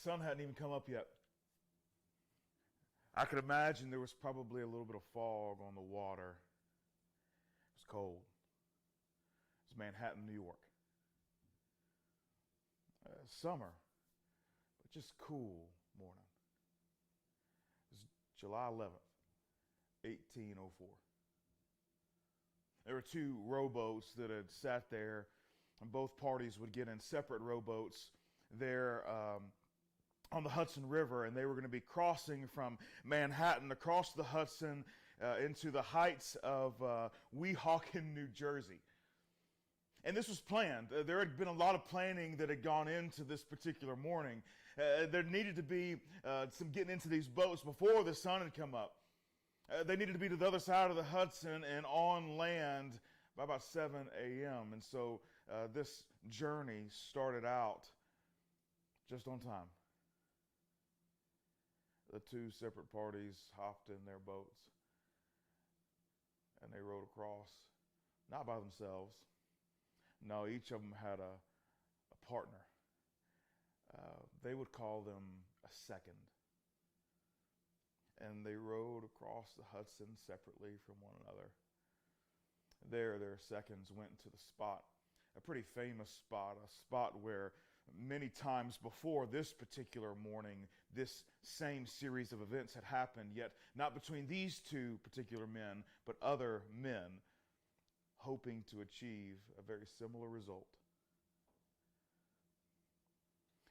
sun hadn't even come up yet. I could imagine there was probably a little bit of fog on the water. It was cold. It was Manhattan, New York. Summer, but just cool morning. It was July 11th, 1804. There were two rowboats that had sat there, and both parties would get in separate rowboats there on the Hudson River, and they were going to be crossing from Manhattan across the Hudson into the heights of Weehawken, New Jersey. And this was planned. There had been a lot of planning that had gone into this particular morning. There needed to be some getting into these boats before the sun had come up. They needed to be to the other side of the Hudson and on land by about 7 a.m. And so this journey started out just on time. The two separate parties hopped in their boats and they rowed across, not by themselves. No, each of them had a partner. They would call them a second. And they rowed across the Hudson separately from one another. There, their seconds went to the spot, a pretty famous spot, a spot where many times before this particular morning, this same series of events had happened, yet not between these two particular men, but other men, hoping to achieve a very similar result.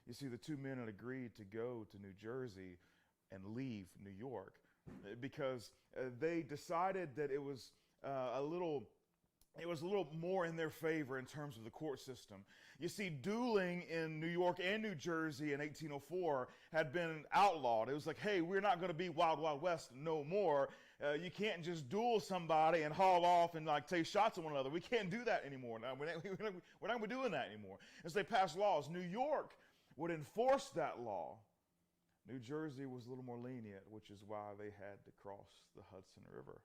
You see, the two men had agreed to go to New Jersey and leave New York because they decided that it was a little more in their favor in terms of the court system. You see, dueling in New York and New Jersey in 1804 had been outlawed. It was like, hey, we're not going to be Wild Wild West no more. You can't just duel somebody and haul off and like take shots at one another. We can't do that anymore. Now, we're not going to be doing that anymore. As they passed laws, New York would enforce that law. New Jersey was a little more lenient, which is why they had to cross the Hudson River.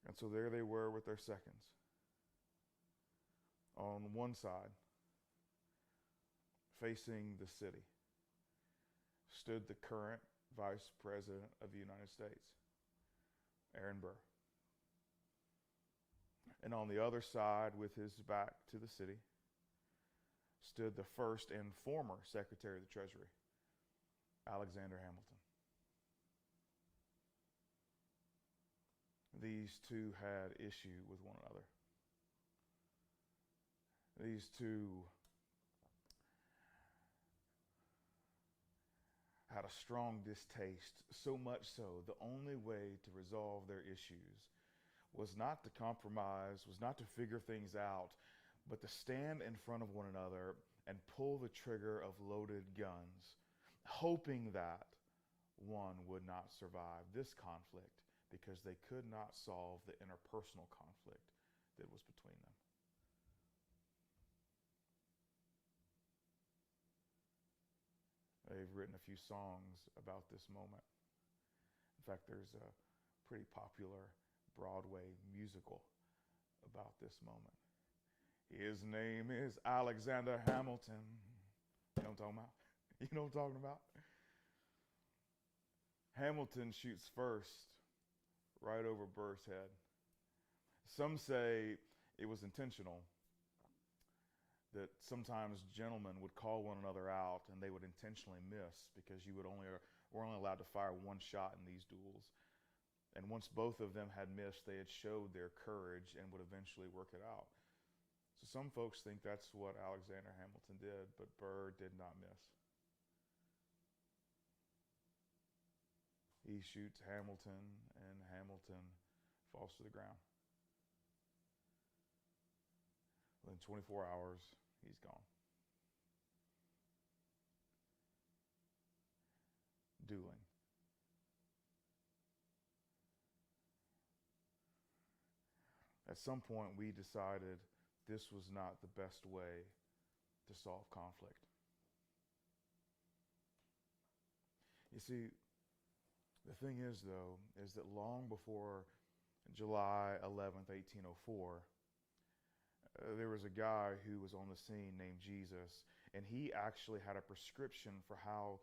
And so there they were with their seconds. On one side, facing the city, stood the current Vice President of the United States, Aaron Burr. And on the other side, with his back to the city, stood the first and former Secretary of the Treasury, Alexander Hamilton. These two had issue with one another. These two had a strong distaste, so much so the only way to resolve their issues was not to compromise, was not to figure things out, but to stand in front of one another and pull the trigger of loaded guns, hoping that one would not survive this conflict because they could not solve the interpersonal conflict that was between them. They've written a few songs about this moment. In fact, there's a pretty popular Broadway musical about this moment. His name is Alexander Hamilton. You know what I'm talking about? You know what I'm talking about? Hamilton shoots first, right over Burr's head. Some say it was intentional, that sometimes gentlemen would call one another out and they would intentionally miss because were only allowed to fire one shot in these duels. And once both of them had missed, they had showed their courage and would eventually work it out. So some folks think that's what Alexander Hamilton did, but Burr did not miss. He shoots Hamilton, and Hamilton falls to the ground. Within 24 hours, he's gone. Dueling. At some point, we decided this was not the best way to solve conflict. You see, the thing is, though, is that long before July 11th, 1804, there was a guy who was on the scene named Jesus. and he actually had a prescription for how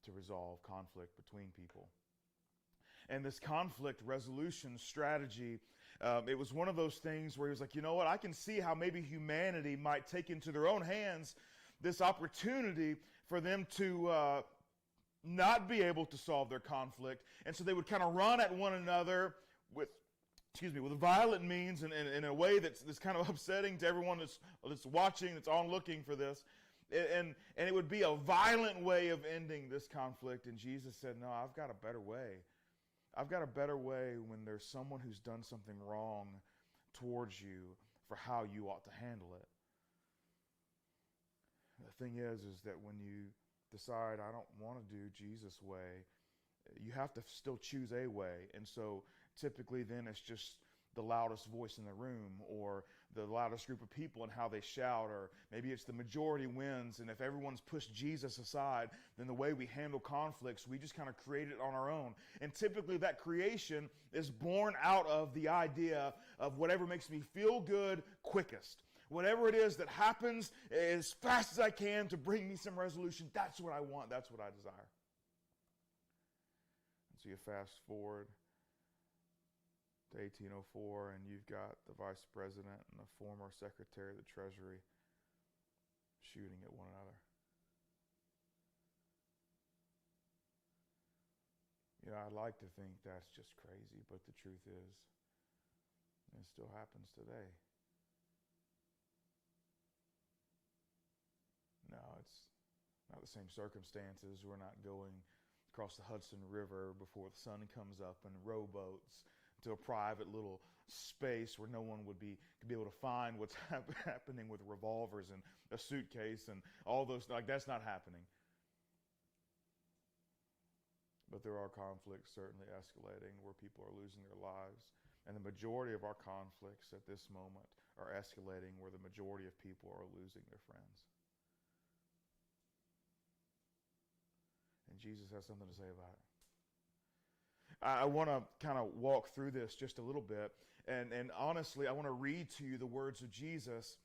to resolve conflict between people. And this conflict resolution strategy, it was one of those things where he was like, you know what, I can see how maybe humanity might take into their own hands this opportunity for them to not be able to solve their conflict. And so they would kind of run at one another with violent means and in a way that's kind of upsetting to everyone that's watching, that's on looking for this. And it would be a violent way of ending this conflict. And Jesus said, no, I've got a better way. I've got a better way when there's someone who's done something wrong towards you for how you ought to handle it. The thing is that when you decide, I don't want to do Jesus' way, you have to still choose a way. And so typically then it's just the loudest voice in the room or the loudest group of people and how they shout, or maybe it's the majority wins. And if everyone's pushed Jesus aside, then the way we handle conflicts, we just kind of create it on our own. And typically that creation is born out of the idea of whatever makes me feel good quickest. Whatever it is that happens as fast as I can to bring me some resolution, that's what I want, that's what I desire. And so you fast forward to 1804, and you've got the vice president and the former secretary of the Treasury shooting at one another. You know, I'd like to think that's just crazy, but the truth is, it still happens today. No, it's not the same circumstances. We're not going across the Hudson River before the sun comes up in rowboats to a private little space where no one could be able to find what's happening with revolvers and a suitcase and all those. Like, that's not happening. But there are conflicts certainly escalating where people are losing their lives. And the majority of our conflicts at this moment are escalating where the majority of people are losing their friends. And Jesus has something to say about it. I want to kind of walk through this just a little bit. And honestly, I want to read to you the words of Jesus.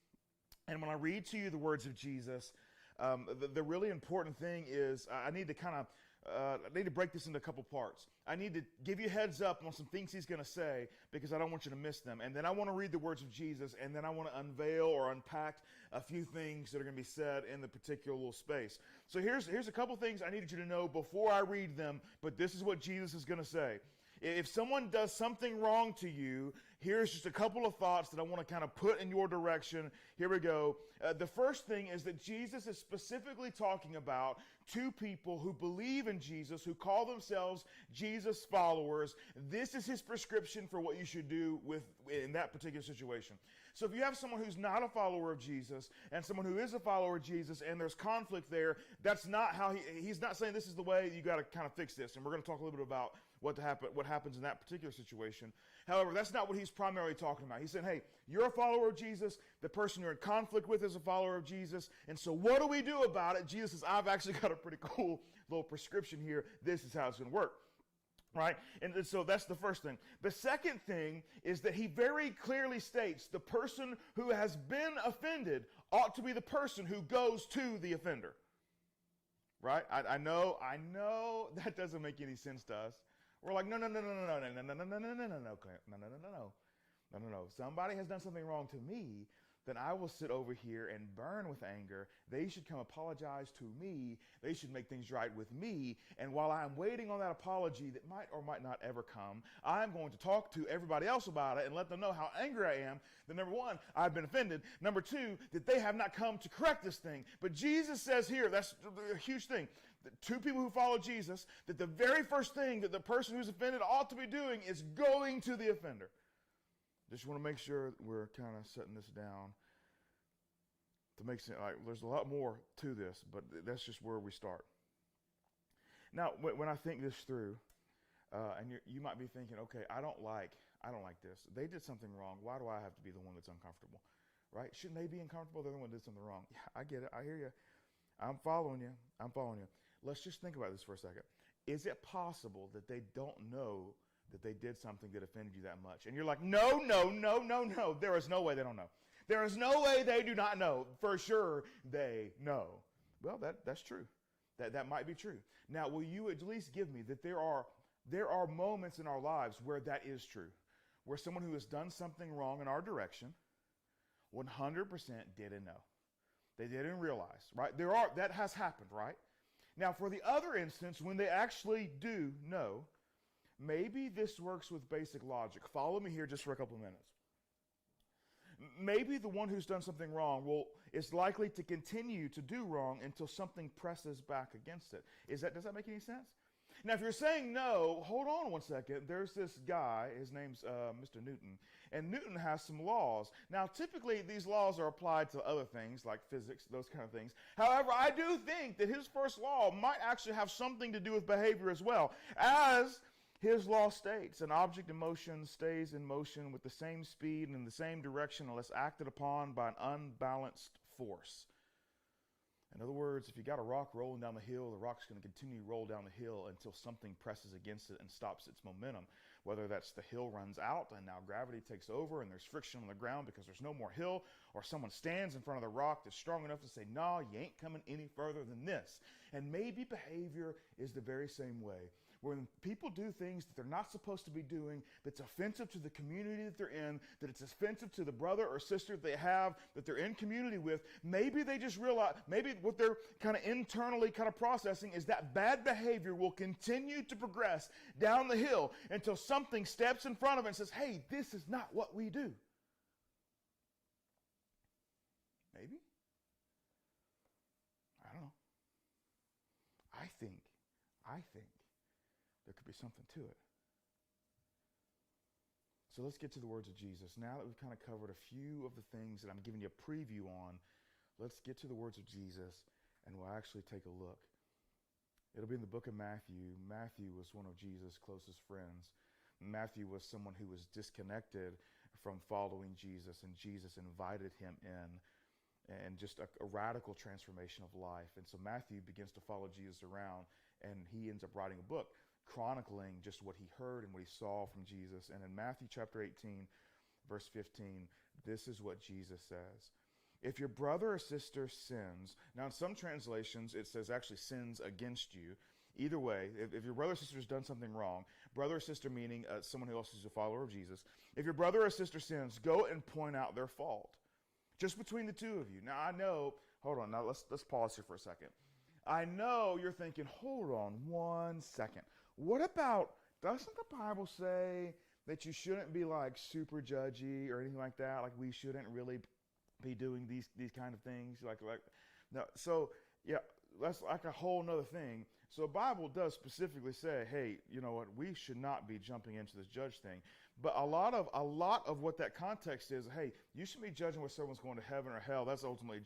And when I read to you the words of Jesus, the really important thing is I need to break this into a couple parts. I need to give you a heads up on some things he's going to say because I don't want you to miss them. And then I want to read the words of Jesus, and then I want to unveil or unpack a few things that are going to be said in the particular little space. So here's a couple things I needed you to know before I read them, but this is what Jesus is going to say. If someone does something wrong to you, here's just a couple of thoughts that I want to kind of put in your direction. Here we go. The first thing is that Jesus is specifically talking about two people who believe in Jesus, who call themselves Jesus followers. This is his prescription for what you should do in that particular situation. So if you have someone who's not a follower of Jesus and someone who is a follower of Jesus and there's conflict there, that's not how he's not saying this is the way you got to kind of fix this. And we're going to talk a little bit about what happens in that particular situation. However, that's not what he's primarily talking about. He's saying, hey, you're a follower of Jesus. The person you're in conflict with is a follower of Jesus. And so what do we do about it? Jesus says, I've actually got a pretty cool little prescription here. This is how it's going to work. Right? And so that's the first thing. The second thing is that he very clearly states the person who has been offended ought to be the person who goes to the offender. Right? I know that doesn't make any sense to us. We're like, no. Somebody has done something wrong to me, then I will sit over here and burn with anger. They should come apologize to me. They should make things right with me. And while I'm waiting on that apology that might or might not ever come, I'm going to talk to everybody else about it and let them know how angry I am. That number one, I've been offended. Number two, that they have not come to correct this thing. But Jesus says here, that's a huge thing. The two people who follow Jesus, that the very first thing that the person who's offended ought to be doing is going to the offender. Just want to make sure we're kind of setting this down to make sense. Like, there's a lot more to this, but that's just where we start. Now, when I think this through, and you might be thinking, okay, I don't like this. They did something wrong. Why do I have to be the one that's uncomfortable? Right? Shouldn't they be uncomfortable? They're the one that did something wrong. Yeah, I get it. I hear you. I'm following you. Let's just think about this for a second. Is it possible that they don't know that they did something that offended you that much? And you're like, no. There is no way they don't know. There is no way they do not know. For sure, they know. Well, that's true. That might be true. Now, will you at least give me that there are moments in our lives where that is true, where someone who has done something wrong in our direction 100% didn't know. They didn't realize, right? That has happened, right? Now, for the other instance, when they actually do know, maybe this works with basic logic. Follow me here just for a couple of minutes. Maybe the one who's done something wrong is likely to continue to do wrong until something presses back against it. Does that make any sense? Now, if you're saying no, hold on one second. There's this guy, his name's Mr. Newton, and Newton has some laws. Now, typically, these laws are applied to other things like physics, those kind of things. However, I do think that his first law might actually have something to do with behavior as well. As his law states, an object in motion stays in motion with the same speed and in the same direction unless acted upon by an unbalanced force. In other words, if you got a rock rolling down the hill, the rock's going to continue to roll down the hill until something presses against it and stops its momentum. Whether that's the hill runs out and now gravity takes over and there's friction on the ground because there's no more hill, or someone stands in front of the rock that's strong enough to say, "No, you ain't coming any further than this." And maybe behavior is the very same way. When people do things that they're not supposed to be doing, that's offensive to the community that they're in, that it's offensive to the brother or sister they have, that they're in community with, maybe they just realize, maybe what they're kind of internally kind of processing is that bad behavior will continue to progress down the hill until something steps in front of it and says, "Hey, this is not what we do." Maybe. I don't know. I think there could be something to it. So let's get to the words of Jesus. Now that we've kind of covered a few of the things that I'm giving you a preview on, let's get to the words of Jesus, and we'll actually take a look. It'll be in the book of Matthew. Matthew was one of Jesus' closest friends. Matthew was someone who was disconnected from following Jesus, and Jesus invited him in, and just a radical transformation of life. And so Matthew begins to follow Jesus around, and he ends up writing a book chronicling just what he heard and what he saw from Jesus. And in Matthew chapter 18, verse 15, this is what Jesus says. If your brother or sister sins, now in some translations it says actually sins against you. Either way, if your brother or sister has done something wrong, brother or sister meaning someone who else is a follower of Jesus, if your brother or sister sins, go and point out their fault. Just between the two of you. Now I know, hold on, now let's pause here for a second. I know you're thinking, hold on 1 second. What about, doesn't the Bible say that you shouldn't be like super judgy or anything like that? Like we shouldn't really be doing these kind of things? Like no. So yeah, that's like a whole nother thing. So the Bible does specifically say, hey, you know what, we should not be jumping into this judge thing. But a lot of what that context is, hey, you should be judging whether someone's going to heaven or hell. That's ultimately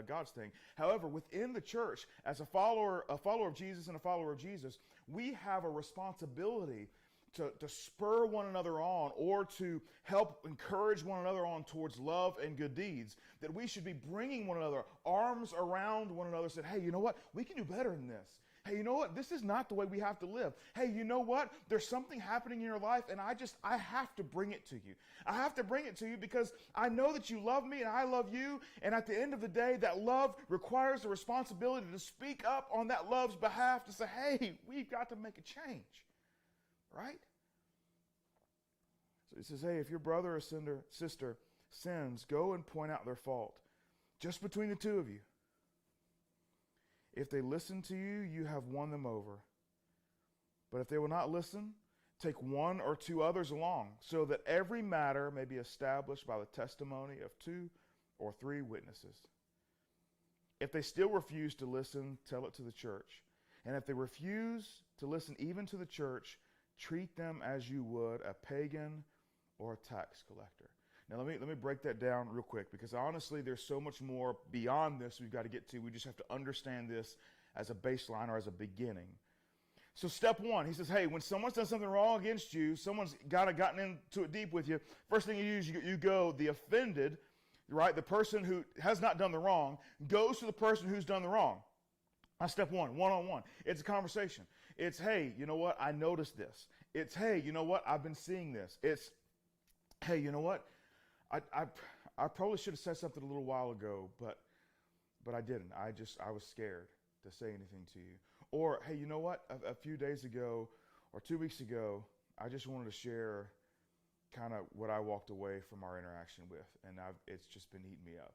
God's thing. However, within the church, as a follower of Jesus and a follower of Jesus, we have a responsibility to spur one another on, or to help encourage one another on towards love and good deeds. That we should be bringing one another, arms around one another, saying, hey, you know what? We can do better than this. Hey, you know what? This is not the way we have to live. Hey, you know what? There's something happening in your life, and I have to bring it to you. I have to bring it to you because I know that you love me and I love you, and at the end of the day, that love requires the responsibility to speak up on that love's behalf, to say, hey, we've got to make a change, right? So he says, hey, if your brother or sister sins, go and point out their fault, just between the two of you. If they listen to you, you have won them over. But if they will not listen, take one or two others along, so that every matter may be established by the testimony of 2 or 3 witnesses. If they still refuse to listen, tell it to the church. And if they refuse to listen even to the church, treat them as you would a pagan or a tax collector. Now, let me break that down real quick, because honestly, there's so much more beyond this we've got to get to. We just have to understand this as a baseline or as a beginning. So step 1, he says, hey, when someone's done something wrong against you, someone's gotten into it deep with you, first thing you do is you go, the offended, right, the person who has not done the wrong, goes to the person who's done the wrong. That's step 1, one-on-one. It's a conversation. It's, hey, you know what, I noticed this. It's, hey, you know what, I've been seeing this. It's, hey, you know what, I probably should have said something a little while ago, but I didn't. I was scared to say anything to you. Or, hey, you know what? A few days ago or 2 weeks ago, I just wanted to share kind of what I walked away from our interaction with, and it's just been eating me up,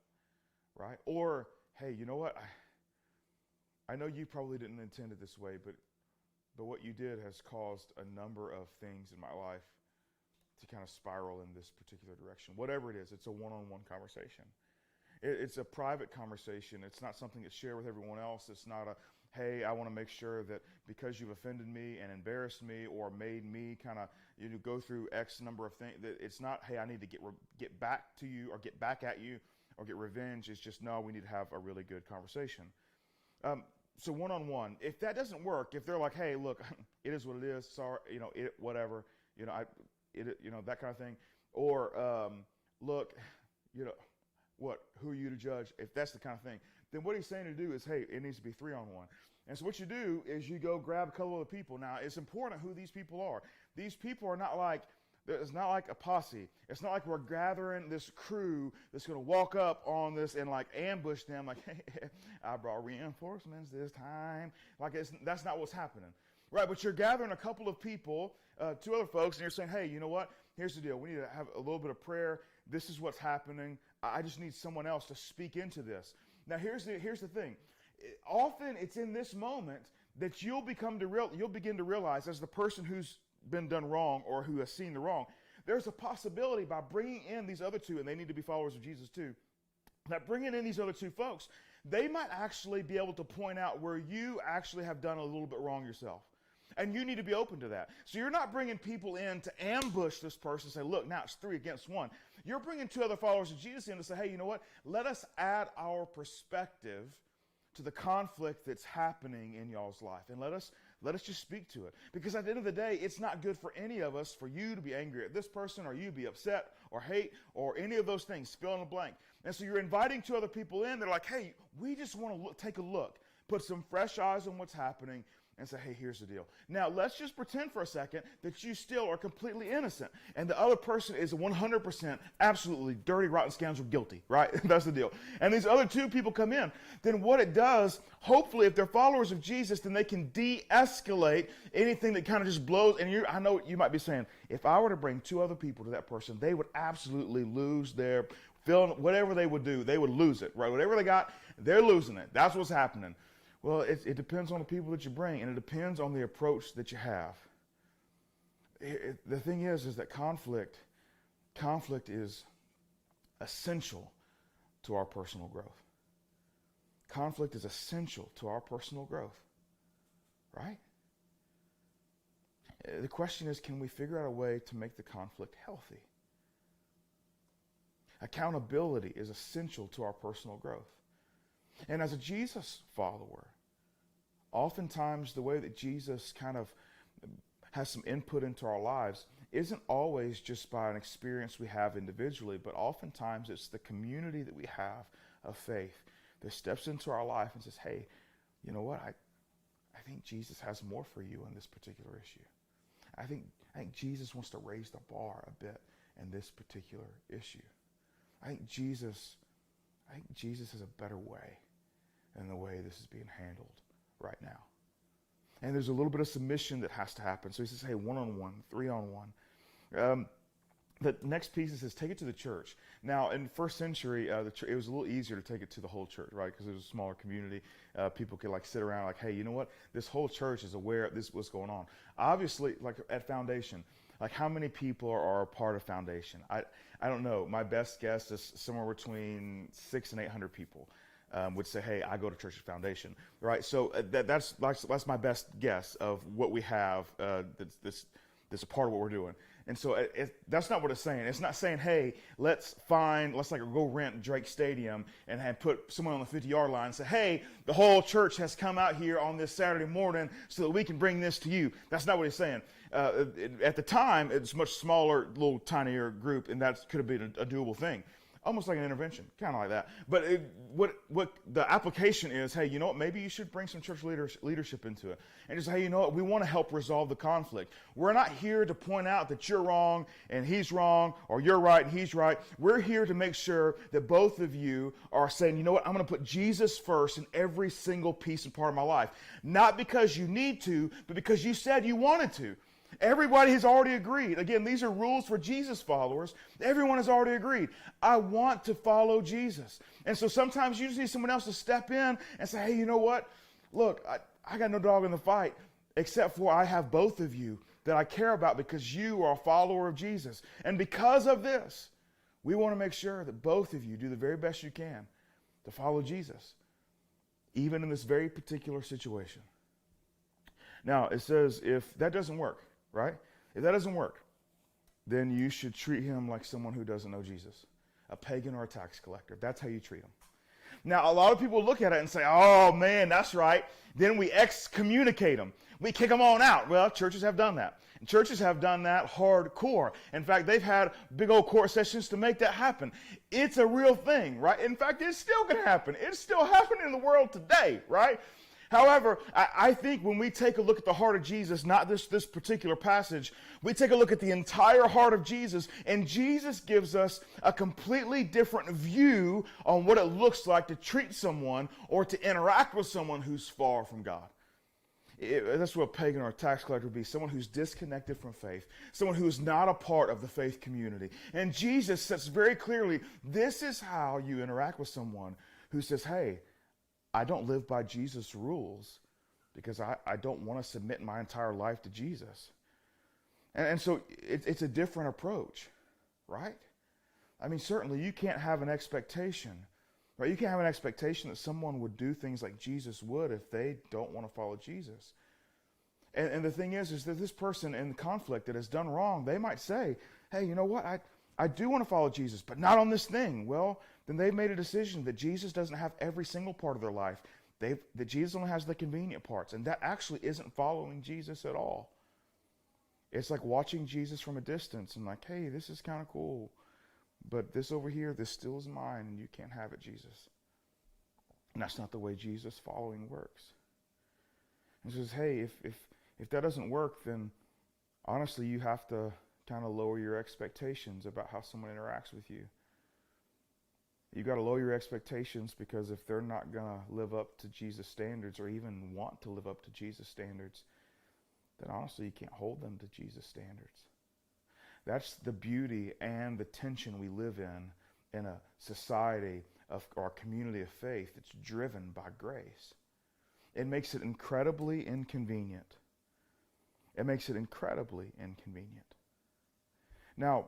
right? Or, hey, you know what? I know you probably didn't intend it this way, but what you did has caused a number of things in my life to kind of spiral in this particular direction. Whatever it is, it's a one-on-one conversation. It's a private conversation. It's not something that's shared with everyone else. It's not a, hey, I want to make sure that because you've offended me and embarrassed me or made me kind of go through X number of things. That it's not, hey, I need to get back to you or get back at you or get revenge. It's just, no, we need to have a really good conversation. So one-on-one, if that doesn't work, if they're like, hey, look, it is what it is, sorry, whatever, that kind of thing. Or, look, who are you to judge? If that's the kind of thing, then what he's saying to do is, hey, it needs to be 3-on-1. And so what you do is you go grab a couple of people. Now, it's important who these people are. These people are not like, it's not like a posse. It's not like we're gathering this crew that's going to walk up on this and like ambush them like, hey, I brought reinforcements this time. Like that's not what's happening. Right, but you're gathering a couple of people, 2 other folks, and you're saying, hey, you know what? Here's the deal. We need to have a little bit of prayer. This is what's happening. I just need someone else to speak into this. Now, here's the thing. Often it's in this moment that you'll begin to realize as the person who's been done wrong or who has seen the wrong, there's a possibility by bringing in these other 2, and they need to be followers of Jesus too, that bringing in these other 2 folks, they might actually be able to point out where you actually have done a little bit wrong yourself. And you need to be open to that. So you're not bringing people in to ambush this person and say, look, now it's 3 against 1. You're bringing 2 other followers of Jesus in to say, hey, you know what? Let us add our perspective to the conflict that's happening in y'all's life. And let us just speak to it. Because at the end of the day, it's not good for any of us for you to be angry at this person or you be upset or hate or any of those things. Fill in the blank. And so you're inviting 2 other people in. They're like, hey, we just want to take a look. Put some fresh eyes on what's happening. And say, hey, here's the deal. Now, let's just pretend for a second that you still are completely innocent. And the other person is 100% absolutely dirty, rotten scoundrel guilty, right? That's the deal. And these other 2 people come in. Then what it does, hopefully, if they're followers of Jesus, then they can de-escalate anything that kind of just blows. And I know you might be saying, if I were to bring 2 other people to that person, they would absolutely lose their feeling. Whatever they would do, they would lose it, right? Whatever they got, they're losing it. That's what's happening. Well, it depends on the people that you bring, and it depends on the approach that you have. The thing is that conflict is essential to our personal growth. Conflict is essential to our personal growth, right? The question is, can we figure out a way to make the conflict healthy? Accountability is essential to our personal growth. And as a Jesus follower, oftentimes the way that Jesus kind of has some input into our lives isn't always just by an experience we have individually, but oftentimes it's the community that we have of faith that steps into our life and says, hey, you know what? I think Jesus has more for you on this particular issue. I think Jesus wants to raise the bar a bit in this particular issue. I think Jesus has a better way than the way this is being handled right now. And there's a little bit of submission that has to happen. So he says, hey, 1-on-1, 3-on-1. The next piece is take it to the church. Now, in the first century, it was a little easier to take it to the whole church, right? Because it was a smaller community. People could sit around hey, you know what? This whole church is aware of this, what's going on. Obviously, at Foundation, how many people are a part of Foundation? I don't know. My best guess is somewhere between 600 and 800 people. Would say, hey, I go to church at Foundation, right? So that's my best guess of what we have that's a part of what we're doing. And so that's not what it's saying. It's not saying, hey, let's go rent Drake Stadium and put someone on the 50-yard line and say, hey, the whole church has come out here on this Saturday morning so that we can bring this to you. That's not what he's saying. At the time, it's a much smaller, little tinier group, and that could have been a doable thing. almost like an intervention, kind of like that. But what the application is, hey, you know what? Maybe you should bring some church leadership into it. And just, hey, you know what? We want to help resolve the conflict. We're not here to point out that you're wrong and he's wrong, or you're right and he's right. We're here to make sure that both of you are saying, you know what? I'm going to put Jesus first in every single piece and part of my life. Not because you need to, but because you said you wanted to. Everybody has already agreed. Again, these are rules for Jesus followers. Everyone has already agreed. I want to follow Jesus. And so sometimes you just need someone else to step in and say, hey, you know what? Look, I got no dog in the fight, except for I have both of you that I care about because you are a follower of Jesus. And because of this, we want to make sure that both of you do the very best you can to follow Jesus, even in this very particular situation. Now, it says if that doesn't work, right? If that doesn't work, then you should treat him like someone who doesn't know Jesus, a pagan or a tax collector. That's how you treat him. Now, a lot of people look at it and say, oh, man, that's right. Then we excommunicate them. We kick them on out. Well, churches have done that. And churches have done that hardcore. In fact, they've had big old court sessions to make that happen. It's a real thing, right? In fact, it's still going to happen. It's still happening in the world today, right? However, I think when we take a look at the heart of Jesus, not this particular passage, we take a look at the entire heart of Jesus, and Jesus gives us a completely different view on what it looks like to treat someone or to interact with someone who's far from God. That's what a pagan or a tax collector would be, someone who's disconnected from faith, someone who is not a part of the faith community. And Jesus says very clearly, this is how you interact with someone who says, hey, I don't live by Jesus' rules because I don't want to submit my entire life to Jesus. And so it's a different approach, right? I mean, certainly you can't have an expectation, right? You can't have an expectation that someone would do things like Jesus would if they don't want to follow Jesus. And the thing is that this person in conflict that has done wrong, they might say, hey, you know what? I do want to follow Jesus, but not on this thing. Well, then they've made a decision that Jesus doesn't have every single part of their life. That Jesus only has the convenient parts. And that actually isn't following Jesus at all. It's like watching Jesus from a distance and like, hey, this is kind of cool. But this over here, this still is mine and you can't have it, Jesus. And that's not the way Jesus following works. He says, hey, if that doesn't work, then honestly, you have to kind of lower your expectations about how someone interacts with you. You got to lower your expectations because if they're not going to live up to Jesus' standards or even want to live up to Jesus' standards, then honestly you can't hold them to Jesus' standards. That's the beauty and the tension we live in a society of our community of faith that's driven by grace. It makes it incredibly inconvenient. It makes it incredibly inconvenient. Now,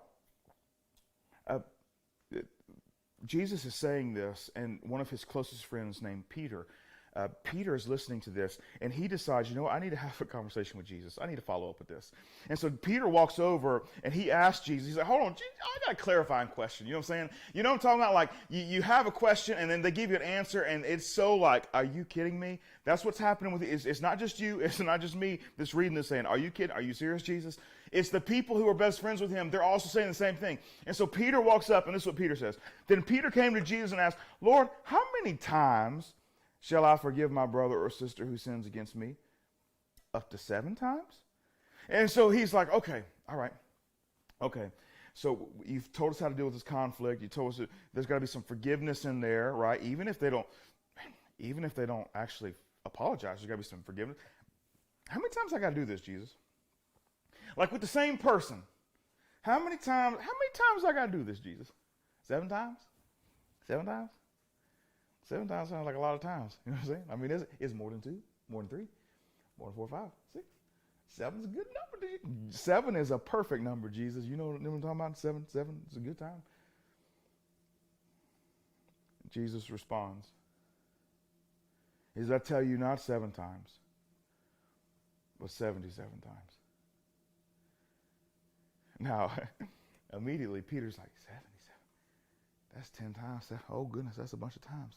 Jesus is saying this, and one of his closest friends named Peter, Peter is listening to this, and he decides, you know what, I need to have a conversation with Jesus. I need to follow up with this. And so Peter walks over, and he asks Jesus, he's like, hold on, I got a clarifying question. You know what I'm saying? You know what I'm talking about? Like, you have a question, and then they give you an answer, and it's so like, are you kidding me? That's what's happening with it. It's not just you, it's not just me that's reading this saying, are you kidding? Are you serious, Jesus? It's the people who are best friends with him. They're also saying the same thing. And so Peter walks up, and this is what Peter says. Then Peter came to Jesus and asked, Lord, how many times shall I forgive my brother or sister who sins against me? Up to 7 times? And so he's like, okay, all right. Okay, so you've told us how to deal with this conflict. You told us that there's got to be some forgiveness in there, right? Even if they don't actually apologize, there's got to be some forgiveness. How many times I got to do this, Jesus? Like with the same person. How many times I got to do this, Jesus? 7 times? 7 times? 7 times sounds like a lot of times. You know what I'm saying? I mean, it's more than 2, more than 3, more than 4, 5, 6. 7's a good number. 7 is a perfect number, Jesus. You know what I'm talking about? 7 is a good time. Jesus responds. He says, I tell you not 7 times, but 77 times. Now, immediately Peter's like, 77? That's 10 times. Oh, goodness, that's a bunch of times.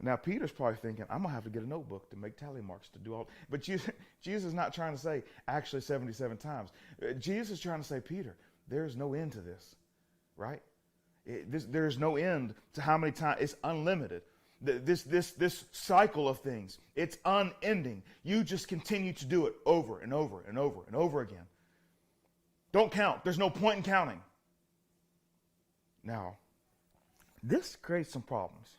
Now, Peter's probably thinking, I'm going to have to get a notebook to make tally marks to do all. But Jesus is not trying to say actually 77 times. Jesus is trying to say, Peter, there's no end to this, right? There's no end to how many times. It's unlimited. This cycle of things, it's unending. You just continue to do it over and over and over and over again. Don't count. There's no point in counting. Now, this creates some problems.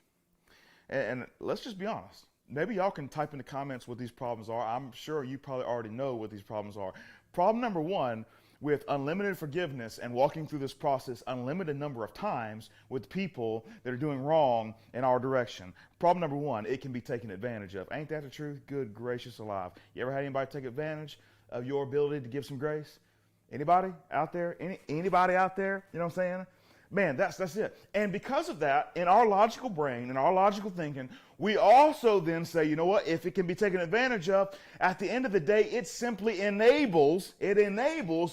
And let's just be honest. Maybe y'all can type in the comments what these problems are. I'm sure you probably already know what these problems are. Problem number one, with unlimited forgiveness and walking through this process unlimited number of times with people that are doing wrong in our direction. Problem number one, it can be taken advantage of. Ain't that the truth? Good gracious alive. You ever had anybody take advantage of your ability to give some grace? Anybody out there? Anybody out there? You know what I'm saying? Man, that's it. And because of that, in our logical brain, in our logical thinking, we also then say, you know what, if it can be taken advantage of, at the end of the day, it simply enables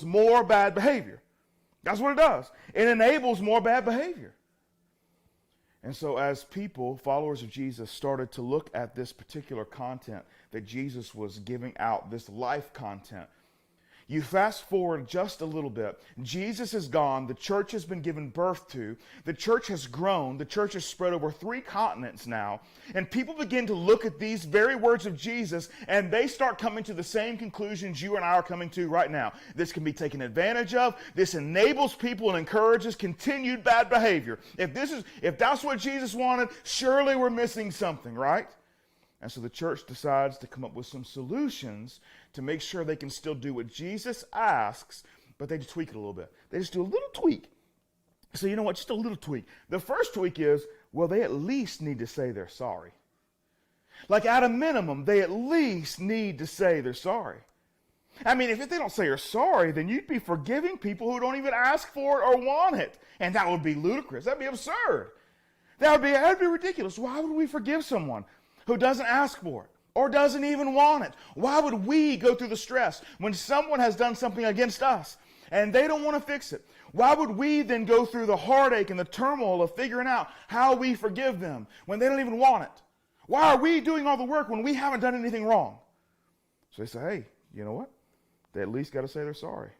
more bad behavior. That's what it does. It enables more bad behavior. And so as people, followers of Jesus, started to look at this particular content that Jesus was giving out, this life content, you fast forward just a little bit. Jesus is gone. The church has been given birth to. The church has grown. The church has spread over 3 continents now. And people begin to look at these very words of Jesus, and they start coming to the same conclusions you and I are coming to right now. This can be taken advantage of. This enables people and encourages continued bad behavior. If that's what Jesus wanted, surely we're missing something, right? And so the church decides to come up with some solutions to make sure they can still do what Jesus asks, but they just tweak it a little bit. They just do a little tweak. So you know what? Just a little tweak. The first tweak is, well, they at least need to say they're sorry. Like at a minimum, they at least need to say they're sorry. I mean, if they don't say you're sorry, then you'd be forgiving people who don't even ask for it or want it. And that would be ludicrous. That'd be absurd. That'd be ridiculous. Why would we forgive someone who doesn't ask for it or doesn't even want it? Why would we go through the stress when someone has done something against us and they don't want to fix it? Why would we then go through the heartache and the turmoil of figuring out how we forgive them when they don't even want it? Why are we doing all the work when we haven't done anything wrong? So they say, hey, you know what? They at least got to say they're sorry.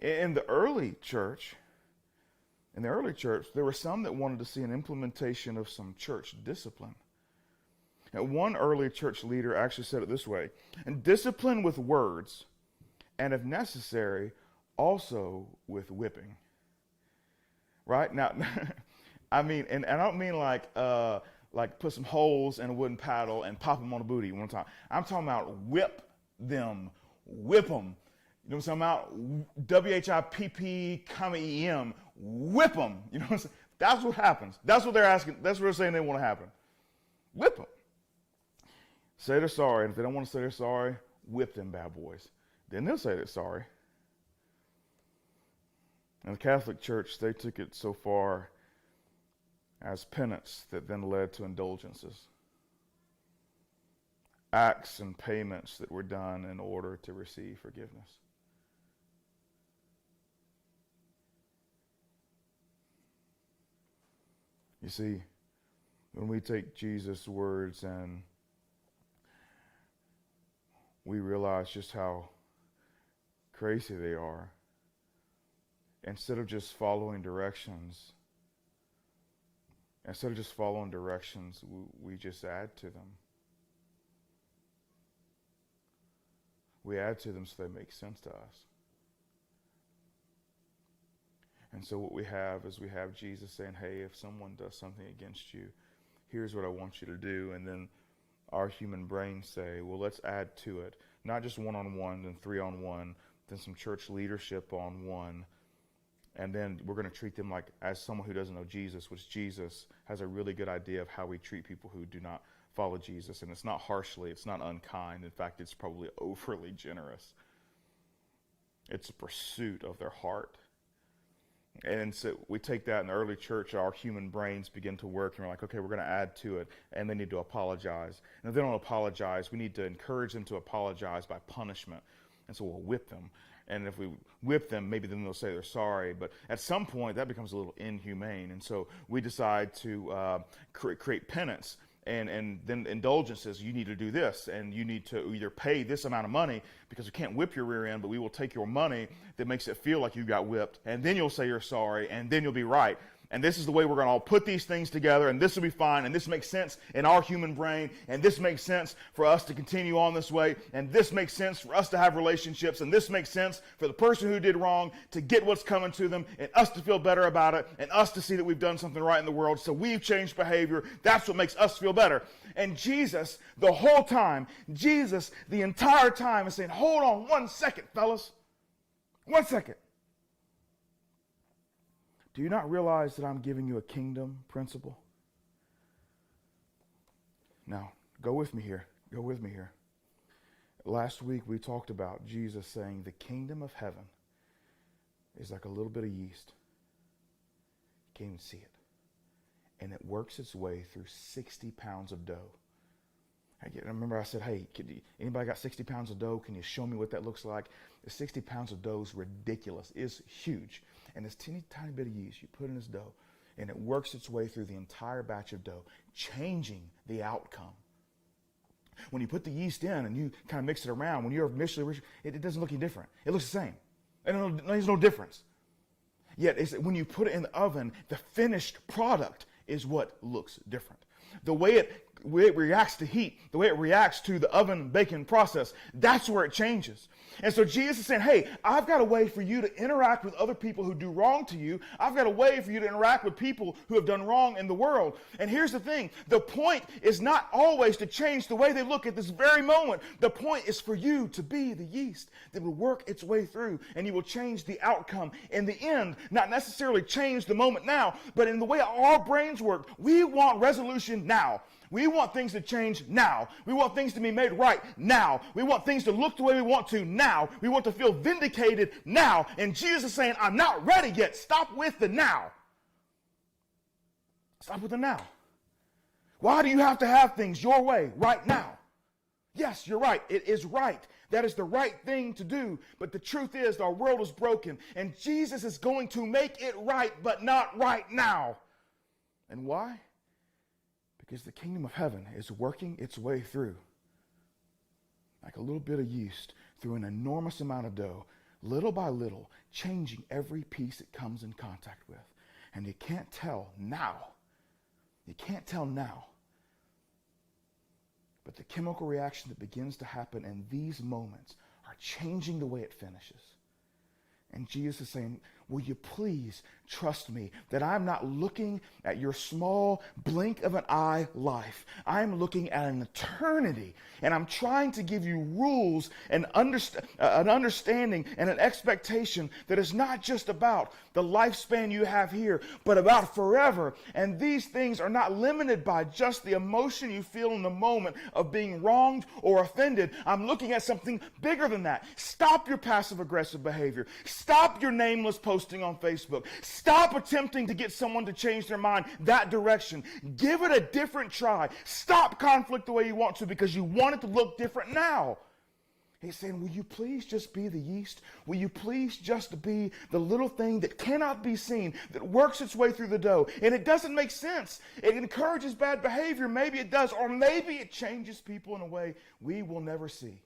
In the early church, there were some that wanted to see an implementation of some church discipline. And one early church leader actually said it this way: and discipline with words, and if necessary, also with whipping. Right? Now, I mean, and I don't mean like put some holes in a wooden paddle and pop them on the booty one time. I'm talking about whip them. You know what I'm talking about? WHIPP, whip them. You know what I'm saying? That's what happens. That's what they're asking. That's what they're saying they want to happen. Whip them. Say they're sorry, and if they don't want to say they're sorry, whip them bad boys. Then they'll say they're sorry. In the Catholic Church, they took it so far as penance that then led to indulgences. Acts and payments that were done in order to receive forgiveness. You see, when we take Jesus' words and we realize just how crazy they are, instead of just following directions, we just add to them. We add to them so they make sense to us. And so what we have is we have Jesus saying, hey, if someone does something against you, here's what I want you to do. And then our human brains say, well, let's add to it. Not just one-on-one, then three-on-one, then some church leadership on one. And then we're going to treat them like as someone who doesn't know Jesus, which Jesus has a really good idea of how we treat people who do not follow Jesus. And it's not harshly, it's not unkind. In fact, it's probably overly generous. It's a pursuit of their heart. And so we take that in the early church, our human brains begin to work, and we're like, okay, we're going to add to it, and they need to apologize. And if they don't apologize, we need to encourage them to apologize by punishment. And so we'll whip them. And if we whip them, maybe then they'll say they're sorry. But at some point, that becomes a little inhumane. And so we decide to create penance. And then indulgences, you need to do this, and you need to either pay this amount of money because we can't whip your rear end, but we will take your money that makes it feel like you got whipped, and then you'll say you're sorry, and then you'll be right. And this is the way we're going to all put these things together, and this will be fine, and this makes sense in our human brain, and this makes sense for us to continue on this way, and this makes sense for us to have relationships, and this makes sense for the person who did wrong to get what's coming to them, and us to feel better about it, and us to see that we've done something right in the world, so we've changed behavior. That's what makes us feel better. And Jesus, the whole time, Jesus, the entire time, is saying, hold on 1 second, fellas. 1 second. Do you not realize that I'm giving you a kingdom principle? Now, go with me here. Go with me here. Last week we talked about Jesus saying the kingdom of heaven is like a little bit of yeast. You can't even see it. And it works its way through 60 pounds of dough. I remember I said, hey, anybody got 60 pounds of dough? Can you show me what that looks like? The 60 pounds of dough is ridiculous. It's huge. And this teeny tiny bit of yeast you put in this dough, and it works its way through the entire batch of dough, changing the outcome. When you put the yeast in and you kind of mix it around, when you're initially, it doesn't look any different. It looks the same. And there's no difference. Yet when you put it in the oven, the finished product is what looks different. The way it reacts to heat, the way it reacts to the oven baking process, that's where it changes. And so Jesus is saying, hey, I've got a way for you to interact with other people who do wrong to you. I've got a way for you to interact with people who have done wrong in the world. And here's the thing. The point is not always to change the way they look at this very moment. The point is for you to be the yeast that will work its way through, and you will change the outcome in the end. Not necessarily change the moment now, but in the way our brains work, we want resolution now. We want things to change now. We want things to be made right now. We want things to look the way we want to now. We want to feel vindicated now. And Jesus is saying, I'm not ready yet. Stop with the now. Stop with the now. Why do you have to have things your way right now? Yes, you're right. It is right. That is the right thing to do. But the truth is our world is broken. And Jesus is going to make it right, but not right now. And why? Because the kingdom of heaven is working its way through, like a little bit of yeast, through an enormous amount of dough, little by little, changing every piece it comes in contact with. And you can't tell now. You can't tell now. But the chemical reaction that begins to happen in these moments are changing the way it finishes. And Jesus is saying, will you please trust me that I'm not looking at your small blink of an eye life. I'm looking at an eternity, and I'm trying to give you rules and an understanding and an expectation that is not just about the lifespan you have here, but about forever. And these things are not limited by just the emotion you feel in the moment of being wronged or offended. I'm looking at something bigger than that. Stop your passive-aggressive behavior. Stop your nameless posting on Facebook. Stop attempting to get someone to change their mind that direction. Give it a different try. Stop conflict the way you want to because you want it to look different now. He's saying, will you please just be the yeast? Will you please just be the little thing that cannot be seen, that works its way through the dough? And it doesn't make sense. It encourages bad behavior. Maybe it does. Or maybe it changes people in a way we will never see.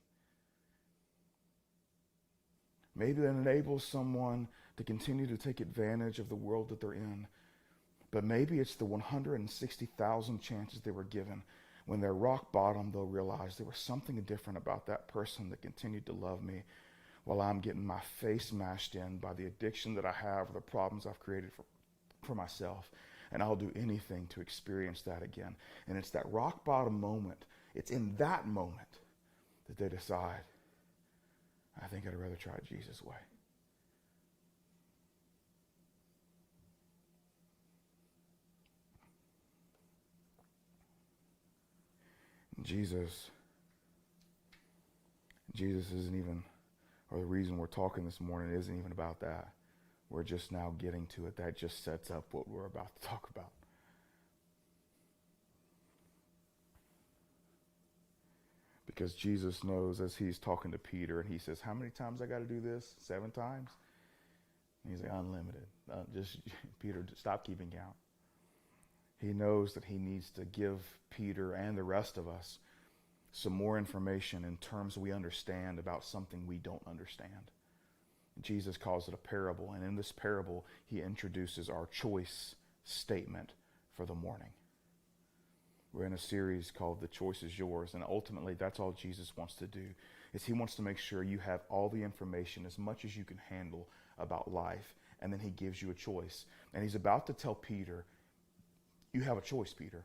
Maybe it enables someone to continue to take advantage of the world that they're in. But maybe it's the 160,000 chances they were given. When they're rock bottom, they'll realize there was something different about that person that continued to love me while I'm getting my face smashed in by the addiction that I have or the problems I've created for myself. And I'll do anything to experience that again. And it's that rock bottom moment. It's in that moment that they decide, I think I'd rather try Jesus' way. Jesus isn't even, or the reason we're talking this morning isn't even about that. We're just now getting to it. That just sets up what we're about to talk about. Because Jesus knows as he's talking to Peter and he says, how many times I got to do this? 7 times? And he's like, unlimited. Peter, stop keeping count. he knows that he needs to give Peter and the rest of us some more information in terms we understand about something we don't understand. Jesus calls it a parable, and in this parable, he introduces our choice statement for the morning. We're in a series called The Choice is Yours, and ultimately that's all Jesus wants to do, is he wants to make sure you have all the information, as much as you can handle, about life, and then he gives you a choice. And he's about to tell Peter, you have a choice, Peter.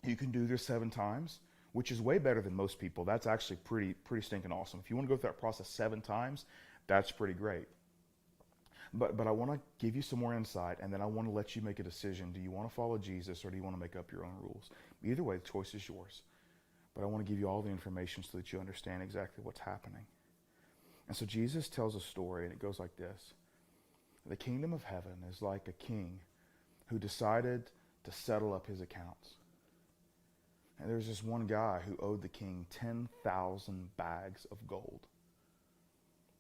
You can do this 7 times, which is way better than most people. That's actually pretty stinking awesome. If you want to go through that process 7 times, that's pretty great. But I want to give you some more insight, and then I want to let you make a decision. Do you want to follow Jesus, or do you want to make up your own rules? Either way, the choice is yours. But I want to give you all the information so that you understand exactly what's happening. And so Jesus tells a story, and it goes like this. The kingdom of heaven is like a king who decided to settle up his accounts. And there's this one guy who owed the king 10,000 bags of gold.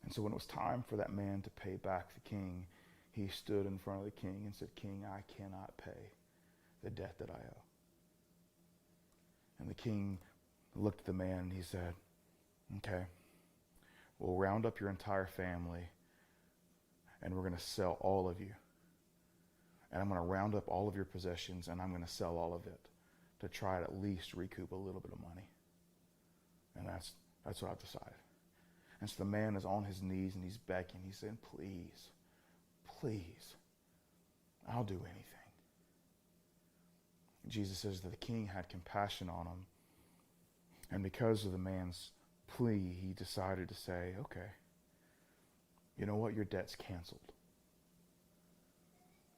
And so when it was time for that man to pay back the king, he stood in front of the king and said, King, I cannot pay the debt that I owe. And the king looked at the man and he said, okay, we'll round up your entire family and we're going to sell all of you. And I'm going to round up all of your possessions and I'm going to sell all of it to try to at least recoup a little bit of money. And that's what I've decided. And so the man is on his knees and he's begging. He's saying, please, please, I'll do anything. Jesus says that the king had compassion on him. And because of the man's plea, he decided to say, okay, you know what? Your debt's canceled.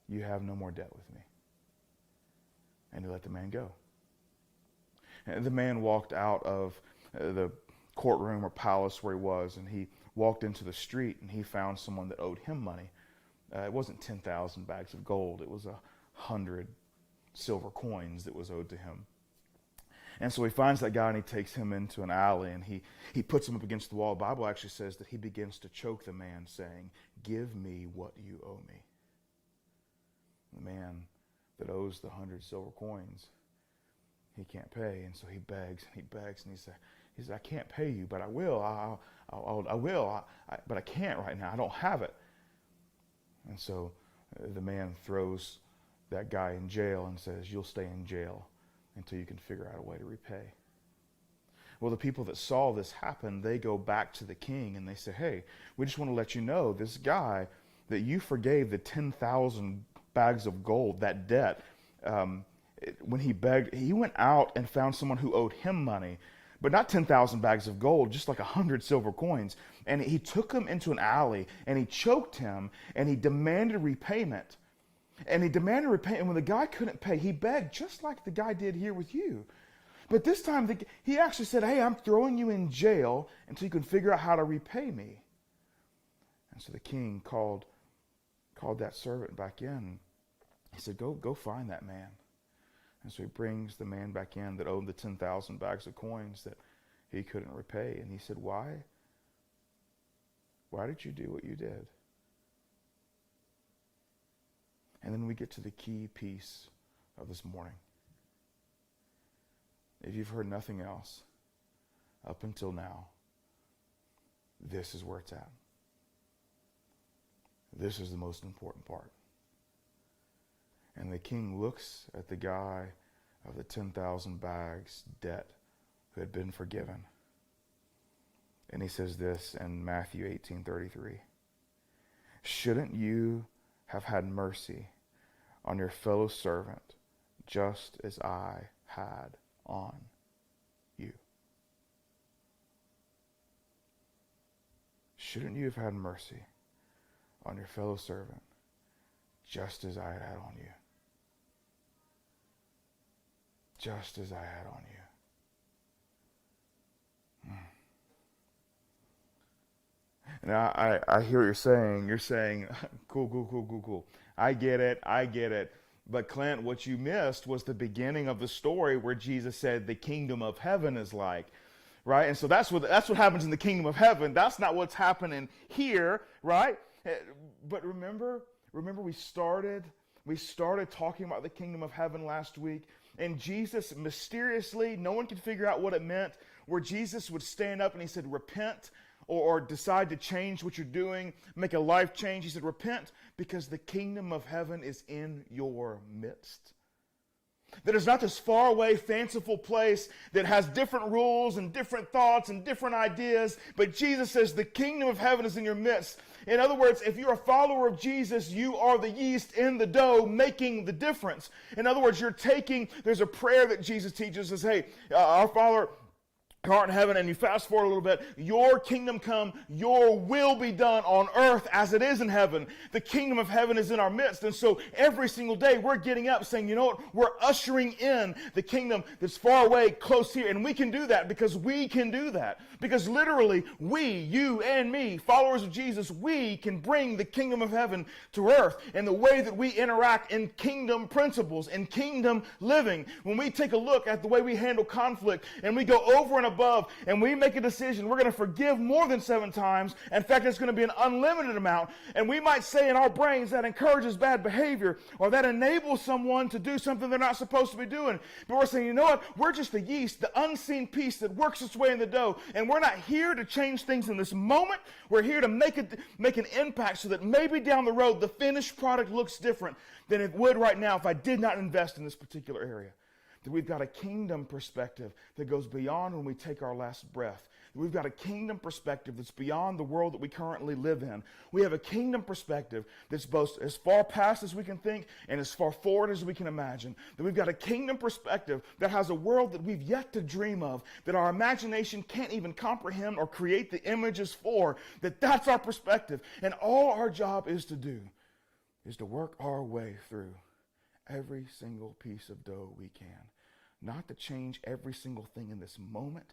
You have no more debt with me. And he let the man go. And the man walked out of the courtroom or palace where he was, and he walked into the street, and he found someone that owed him money. It wasn't 10,000 bags of gold. It was 100 silver coins that was owed to him. And so he finds that guy, and he takes him into an alley, and he puts him up against the wall. The Bible actually says that he begins to choke the man, saying, give me what you owe me. The man that owes the 100 silver coins, he can't pay, and so he begs, and he begs, and he says, I can't pay you, but I will. I will, but I can't right now. I don't have it. And so the man throws that guy in jail and says, you'll stay in jail until you can figure out a way to repay. Well, the people that saw this happen, they go back to the king and they say, hey, we just want to let you know, this guy that you forgave the 10,000 bags of gold, that debt, when he begged, he went out and found someone who owed him money, but not 10,000 bags of gold, just like 100 silver coins. And he took him into an alley and he choked him and he demanded repayment. And when the guy couldn't pay, he begged just like the guy did here with you. But this time he actually said, hey, I'm throwing you in jail until you can figure out how to repay me. And so the king called that servant back in. He said, go find that man. And so he brings the man back in that owed the 10,000 bags of coins that he couldn't repay. And he said, why? Why did you do what you did? And then we get to the key piece of this morning. If you've heard nothing else up until now, this is where it's at. This is the most important part. And the king looks at the guy of the 10,000 bags debt who had been forgiven. And he says this in Matthew 18:33. Shouldn't you have had mercy on your fellow servant just as I had on you? Shouldn't you have had mercy on your fellow servant just as I had on you? Just as I had on you. And I hear what you're saying. You're saying, cool. I get it. But Clint, what you missed was the beginning of the story where Jesus said the kingdom of heaven is like, right? And so that's what happens in the kingdom of heaven. That's not what's happening here, right? But remember we started We started talking about the kingdom of heaven last week, and Jesus mysteriously, no one could figure out what it meant, where Jesus would stand up and he said, repent, or decide to change what you're doing, make a life change. He said, repent, because the kingdom of heaven is in your midst. That it's not this faraway, fanciful place that has different rules and different thoughts and different ideas, but Jesus says the kingdom of heaven is in your midst. In other words, if you're a follower of Jesus, you are the yeast in the dough making the difference. In other words, there's a prayer that Jesus teaches us, hey, our Father, who art in heaven, and you fast forward a little bit, your kingdom come, your will be done on earth as it is in heaven. The kingdom of heaven is in our midst. And so every single day we're getting up saying, you know what, we're ushering in the kingdom that's far away, close here. And we can do that because we can do that. Because literally we, you and me, followers of Jesus, we can bring the kingdom of heaven to earth in the way that we interact in kingdom principles, in kingdom living. When we take a look at the way we handle conflict and we go over and above and we make a decision, we're going to forgive more than 7 times. In fact, it's going to be an unlimited amount. And we might say in our brains that encourages bad behavior or that enables someone to do something they're not supposed to be doing. But we're saying, you know what? We're just the yeast, the unseen piece that works its way in the dough. And we're not here to change things in this moment. We're here to make an impact so that maybe down the road the finished product looks different than it would right now if I did not invest in this particular area. That we've got a kingdom perspective that goes beyond when we take our last breath. That we've got a kingdom perspective that's beyond the world that we currently live in. We have a kingdom perspective that's both as far past as we can think and as far forward as we can imagine. That we've got a kingdom perspective that has a world that we've yet to dream of, that our imagination can't even comprehend or create the images for. That's our perspective. And all our job is to do is to work our way through every single piece of dough we can. Not to change every single thing in this moment,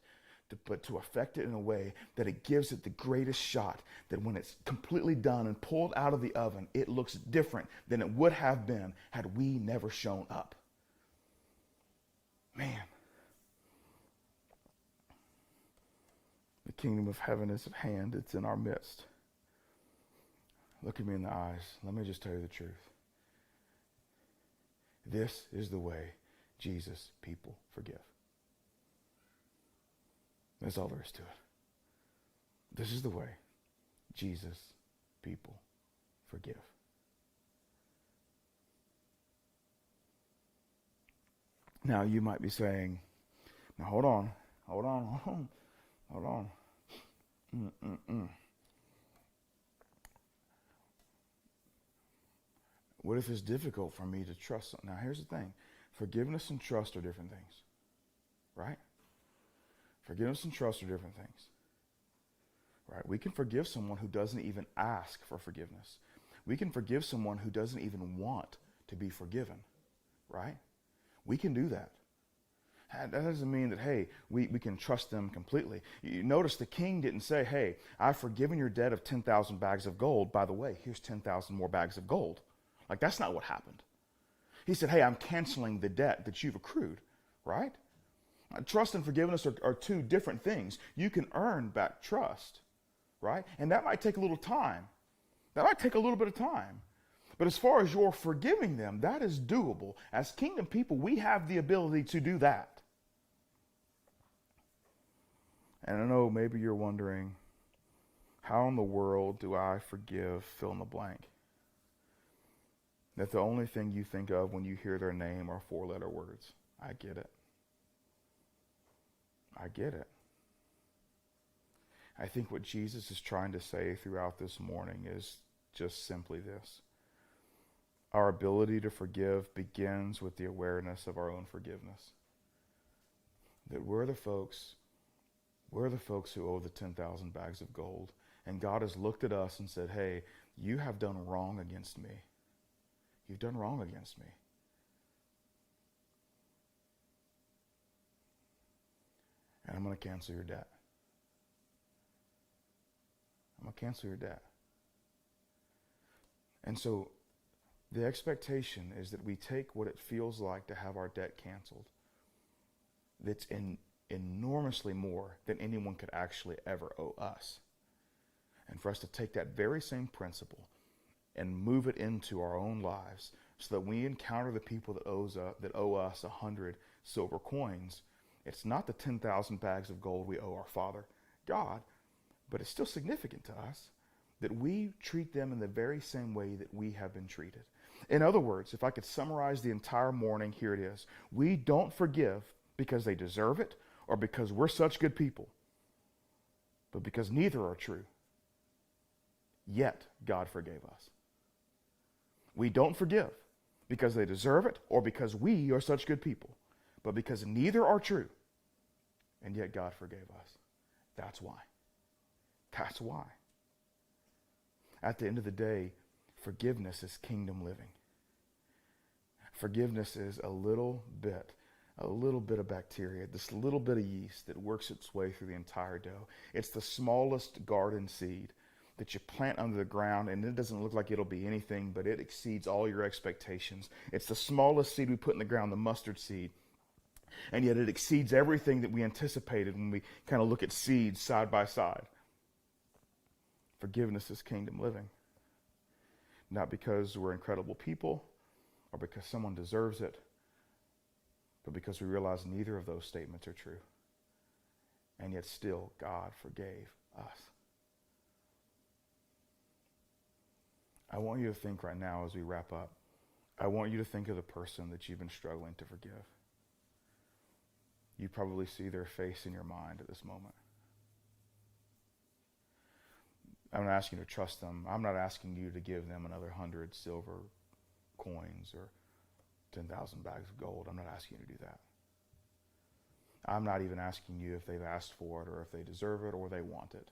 but to affect it in a way that it gives it the greatest shot, that when it's completely done and pulled out of the oven, it looks different than it would have been had we never shown up. Man. The kingdom of heaven is at hand. It's in our midst. Look at me in the eyes. Let me just tell you the truth. This is the way Jesus people forgive. That's all there is to it. This is the way Jesus people forgive. Now you might be saying, now hold on. What if it's difficult for me to trust? Now here's the thing. Forgiveness and trust are different things, right? Forgiveness and trust are different things, right? We can forgive someone who doesn't even ask for forgiveness. We can forgive someone who doesn't even want to be forgiven, right? We can do that. That doesn't mean that, hey, we can trust them completely. You notice the king didn't say, hey, I've forgiven your debt of 10,000 bags of gold. By the way, here's 10,000 more bags of gold. Like, that's not what happened. He said, hey, I'm canceling the debt that you've accrued, right? Trust and forgiveness are 2 different things. You can earn back trust, right? And that might take a little time. That might take a little bit of time. But as far as you're forgiving them, that is doable. As kingdom people, we have the ability to do that. And I know maybe you're wondering, how in the world do I forgive fill in the blank? That the only thing you think of when you hear their name are 4-letter words. I get it. I get it. I think what Jesus is trying to say throughout this morning is just simply this. Our ability to forgive begins with the awareness of our own forgiveness. That we're the folks who owe the 10,000 bags of gold. And God has looked at us and said, hey, you have done wrong against me. You've done wrong against me. And I'm going to cancel your debt. I'm going to cancel your debt. And so the expectation is that we take what it feels like to have our debt canceled. That's enormously more than anyone could actually ever owe us. And for us to take that very same principle and move it into our own lives, so that when we encounter the people that owe us 100 silver coins, it's not the 10,000 bags of gold we owe our Father, God, but it's still significant to us that we treat them in the very same way that we have been treated. In other words, if I could summarize the entire morning, here it is. We don't forgive because they deserve it or because we're such good people, but because neither are true. Yet God forgave us. We don't forgive because they deserve it or because we are such good people, but because neither are true. And yet God forgave us. That's why. That's why. At the end of the day, forgiveness is kingdom living. Forgiveness is a little bit of bacteria, this little bit of yeast that works its way through the entire dough. It's the smallest garden seed that you plant under the ground, and it doesn't look like it'll be anything, but it exceeds all your expectations. It's the smallest seed we put in the ground, the mustard seed, and yet it exceeds everything that we anticipated when we kind of look at seeds side by side. Forgiveness is kingdom living. Not because we're incredible people or because someone deserves it, but because we realize neither of those statements are true. And yet still, God forgave us. I want you to think right now as we wrap up, I want you to think of the person that you've been struggling to forgive. You probably see their face in your mind at this moment. I'm not asking you to trust them. I'm not asking you to give them another 100 silver coins or 10,000 bags of gold. I'm not asking you to do that. I'm not even asking you if they've asked for it or if they deserve it or they want it.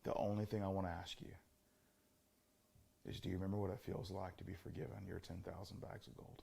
The only thing I want to ask you is, do you remember what it feels like to be forgiven your 10,000 bags of gold?